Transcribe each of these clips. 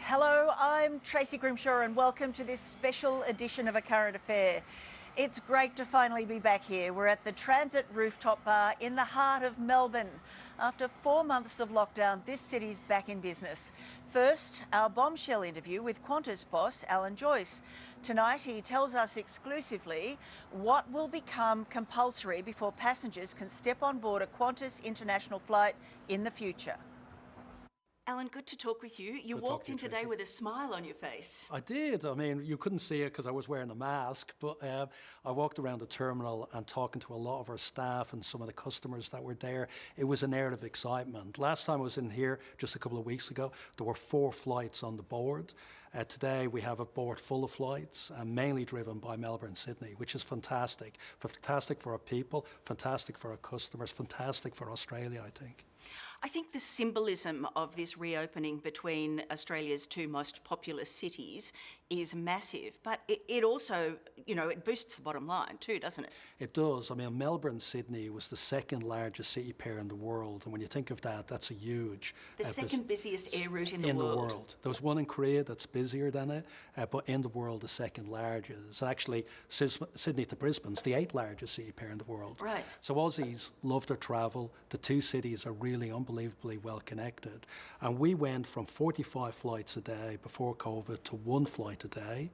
Hello, I'm Tracy Grimshaw and welcome to this special edition of A Current Affair. It's great to finally be back here. We're at the Transit Rooftop Bar in the heart of Melbourne. After 4 months of lockdown, this city's back in business. First, our bombshell interview with Qantas boss Alan Joyce. Tonight, he tells us exclusively what will become compulsory before passengers can step on board a Qantas international flight in the future. Alan, good to talk with you. You walked in today with a smile on your face. I did. I mean, you couldn't see it because I was wearing a mask, but I walked around the terminal and talking to a lot of our staff and some of the customers that were there. It was an air of excitement. Last time I was in here, just a couple of weeks ago, there were 4 flights on the board. Today we have a board full of flights, mainly driven by Melbourne, Sydney, which is fantastic. Fantastic for our people, fantastic for our customers, fantastic for Australia, I think. I think the symbolism of this reopening between Australia's 2 most populous cities is massive, but it also, it boosts the bottom line too, doesn't it? It does. I mean, Melbourne, Sydney was the 2nd largest city pair in the world, and when you think of that, that's a huge... The second busiest air route in the world. There was one in Korea that's busier than it, but in the world, the 2nd largest. And actually, Sydney to Brisbane's the 8th largest city pair in the world. Right. So Aussies love their travel. The 2 cities are really unbelievably well connected. And we went from 45 flights a day before COVID to 1 flight a day.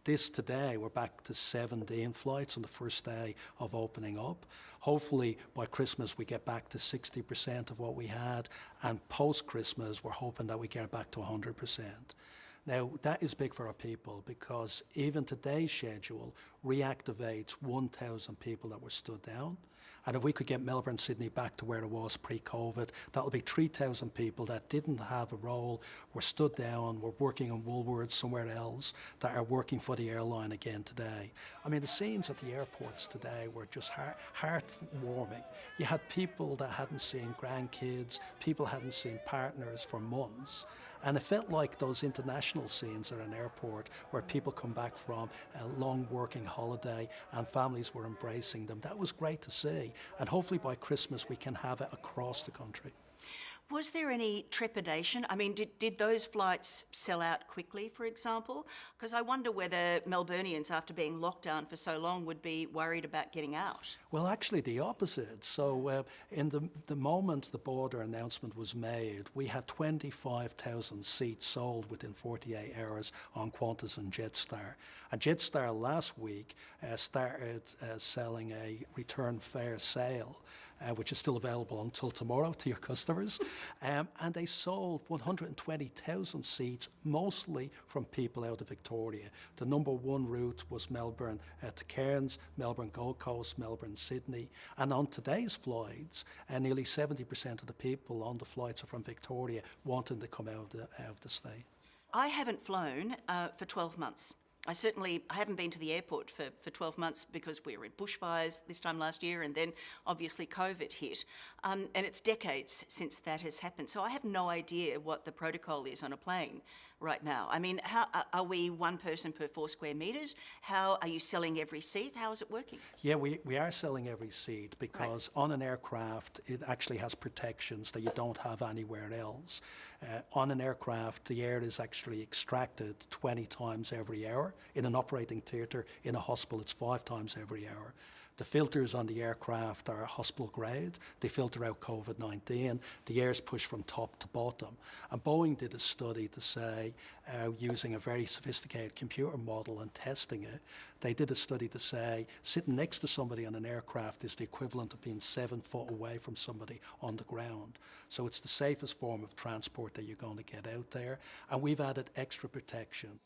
Today, we're back to 17 flights on the first day of opening up. Hopefully, by Christmas, we get back to 60% of what we had. And post-Christmas, we're hoping that we get back to 100%. Now, that is big for our people because even today's schedule reactivates 1,000 people that were stood down. And if we could get Melbourne, Sydney back to where it was pre-COVID, that'll be 3,000 people that didn't have a role, were stood down, were working in Woolworths somewhere else, that are working for the airline again today. I mean, the scenes at the airports today were just heartwarming. You had people that hadn't seen grandkids, people hadn't seen partners for months. And it felt like those international scenes at an airport where people come back from a long working holiday and families were embracing them. That was great to see. And hopefully by Christmas we can have it across the country. Was there any trepidation? I mean, did those flights sell out quickly, for example? Because I wonder whether Melburnians, after being locked down for so long, would be worried about getting out. Well, actually the opposite. So in the moment the border announcement was made, we had 25,000 seats sold within 48 hours on Qantas and Jetstar. And Jetstar last week started selling a return fare sale, which is still available until tomorrow to your customers. And they sold 120,000 seats, mostly from people out of Victoria. The number 1 route was Melbourne to Cairns, Melbourne Gold Coast, Melbourne Sydney. And on today's flights, nearly 70% of the people on the flights are from Victoria wanting to come out of the state. I haven't flown for 12 months. I haven't been to the airport for 12 months because we were in bushfires this time last year and then obviously COVID hit. And it's decades since that has happened. So I have no idea what the protocol is on a plane right now. I mean, how are we 1 person per 4 square metres? How are you selling every seat? How is it working? Yeah, we are selling every seat because on an aircraft, it actually has protections that you don't have anywhere else. On an aircraft, the air is actually extracted 20 times every hour. In an operating theatre, in a hospital, it's 5 times every hour. The filters on the aircraft are hospital grade. They filter out COVID-19. The air is pushed from top to bottom. And Boeing did a study to say, using a very sophisticated computer model and testing it, they did a study to say sitting next to somebody on an aircraft is the equivalent of being 7 foot away from somebody on the ground. So it's the safest form of transport that you're going to get out there. And we've added extra protection.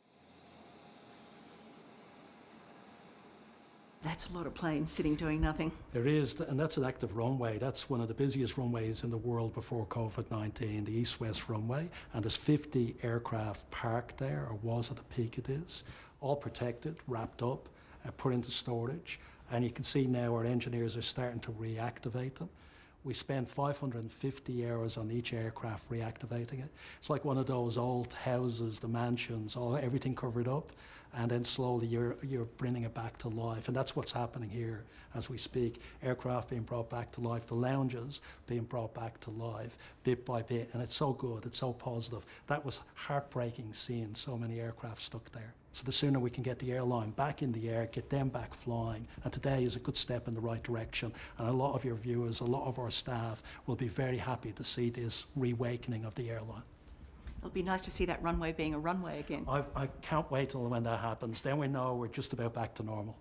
That's a lot of planes sitting doing nothing. There is, and that's an active runway. That's one of the busiest runways in the world before COVID-19, the east-west runway. And there's 50 aircraft parked there, or was at the peak it is, all protected, wrapped up, put into storage. And you can see now our engineers are starting to reactivate them. We spend 550 hours on each aircraft reactivating it. It's like one of those old houses, the mansions, everything covered up, and then slowly you're bringing it back to life. And that's what's happening here as we speak. Aircraft being brought back to life, the lounges being brought back to life bit by bit. And it's so good, it's so positive. That was heartbreaking seeing so many aircraft stuck there. So the sooner we can get the airline back in the air, get them back flying, and today is a good step in the right direction. And a lot of your viewers, a lot of our staff will be very happy to see this reawakening of the airline. It'll be nice to see that runway being a runway again. I can't wait till when that happens. Then we know we're just about back to normal.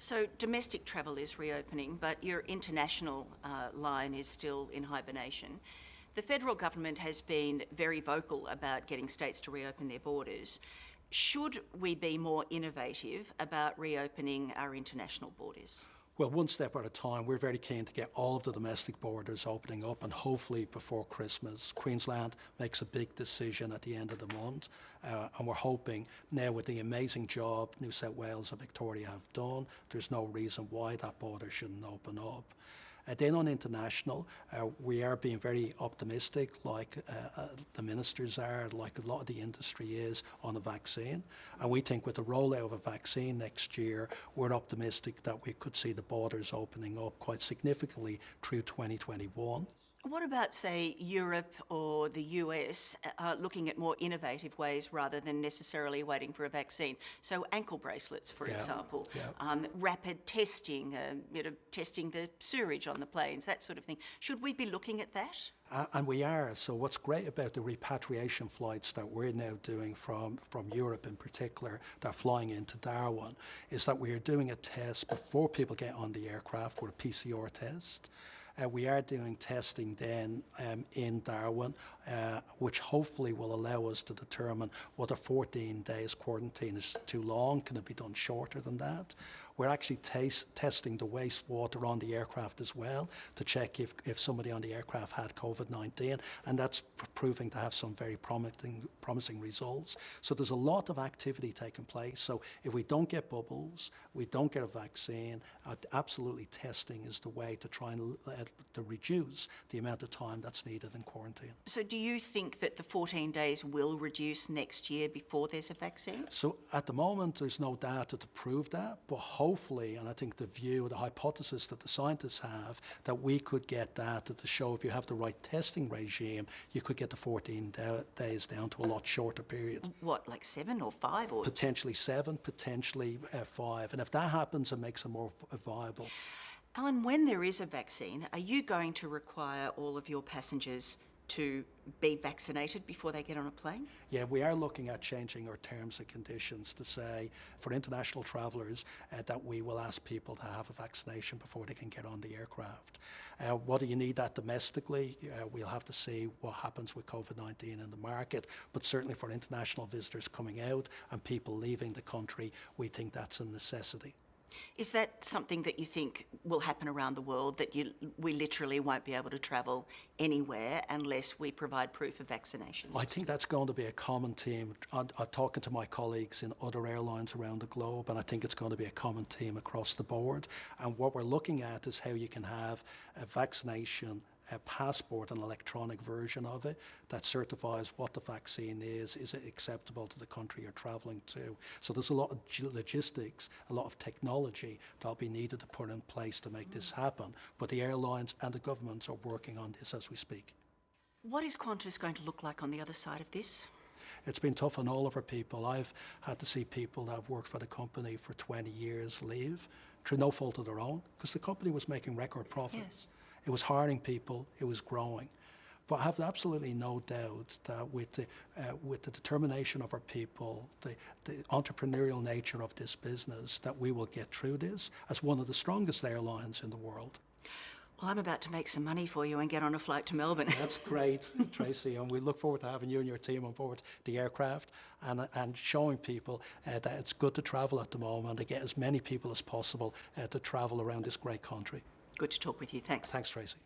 So domestic travel is reopening, but your international line is still in hibernation. The federal government has been very vocal about getting states to reopen their borders. Should we be more innovative about reopening our international borders? Well, one step at a time. We're very keen to get all of the domestic borders opening up, and hopefully before Christmas. Queensland makes a big decision at the end of the month, and we're hoping now with the amazing job New South Wales and Victoria have done, there's no reason why that border shouldn't open up. Then on international, we are being very optimistic, like the ministers are, like a lot of the industry is, on a vaccine. And we think with the rollout of a vaccine next year, we're optimistic that we could see the borders opening up quite significantly through 2021. What about, say, Europe or the US looking at more innovative ways rather than necessarily waiting for a vaccine? So ankle bracelets, for example, rapid testing, testing the sewerage on the planes, that sort of thing. Should we be looking at that? And we are. So what's great about the repatriation flights that we're now doing from Europe in particular, that are flying into Darwin, is that we are doing a test before people get on the aircraft with a PCR test. We are doing testing then in Darwin, which hopefully will allow us to determine whether 14 days quarantine is too long. Can it be done shorter than that? We're actually testing the wastewater on the aircraft as well to check if somebody on the aircraft had COVID-19, and that's proving to have some very promising results. So there's a lot of activity taking place. So if we don't get bubbles, we don't get a vaccine, absolutely testing is the way to try and to reduce the amount of time that's needed in quarantine. So do you think that the 14 days will reduce next year before there's a vaccine? So at the moment, there's no data to prove that, but hopefully, and I think the view, the hypothesis that the scientists have, that we could get data to show if you have the right testing regime, you could get the 14 days down to a lot shorter period. What, like 7 or 5? Or potentially 7, potentially 5. And if that happens, it makes it more viable. Alan, when there is a vaccine, are you going to require all of your passengers to be vaccinated before they get on a plane? Yeah, we are looking at changing our terms and conditions to say for international travellers that we will ask people to have a vaccination before they can get on the aircraft. Whether you need that domestically, we'll have to see what happens with COVID-19 in the market, but certainly for international visitors coming out and people leaving the country, we think that's a necessity. Is that something that you think will happen around the world, that we literally won't be able to travel anywhere unless we provide proof of vaccination? I think that's going to be a common theme. I'm talking to my colleagues in other airlines around the globe, and I think it's going to be a common theme across the board. And what we're looking at is how you can have a vaccination a passport, an electronic version of it that certifies what the vaccine is it acceptable to the country you're travelling to. So there's a lot of logistics, a lot of technology that'll be needed to put in place to make this happen. But the airlines and the governments are working on this as we speak. What is Qantas going to look like on the other side of this? It's been tough on all of our people. I've had to see people that have worked for the company for 20 years leave through no fault of their own, because the company was making record profits. Yes. It was hiring people, it was growing. But I have absolutely no doubt that with the determination of our people, the entrepreneurial nature of this business, that we will get through this as one of the strongest airlines in the world. Well, I'm about to make some money for you and get on a flight to Melbourne. That's great, Tracy, and we look forward to having you and your team on board the aircraft and showing people that it's good to travel at the moment and get as many people as possible to travel around this great country. Good to talk with you. Thanks. Thanks, Tracy.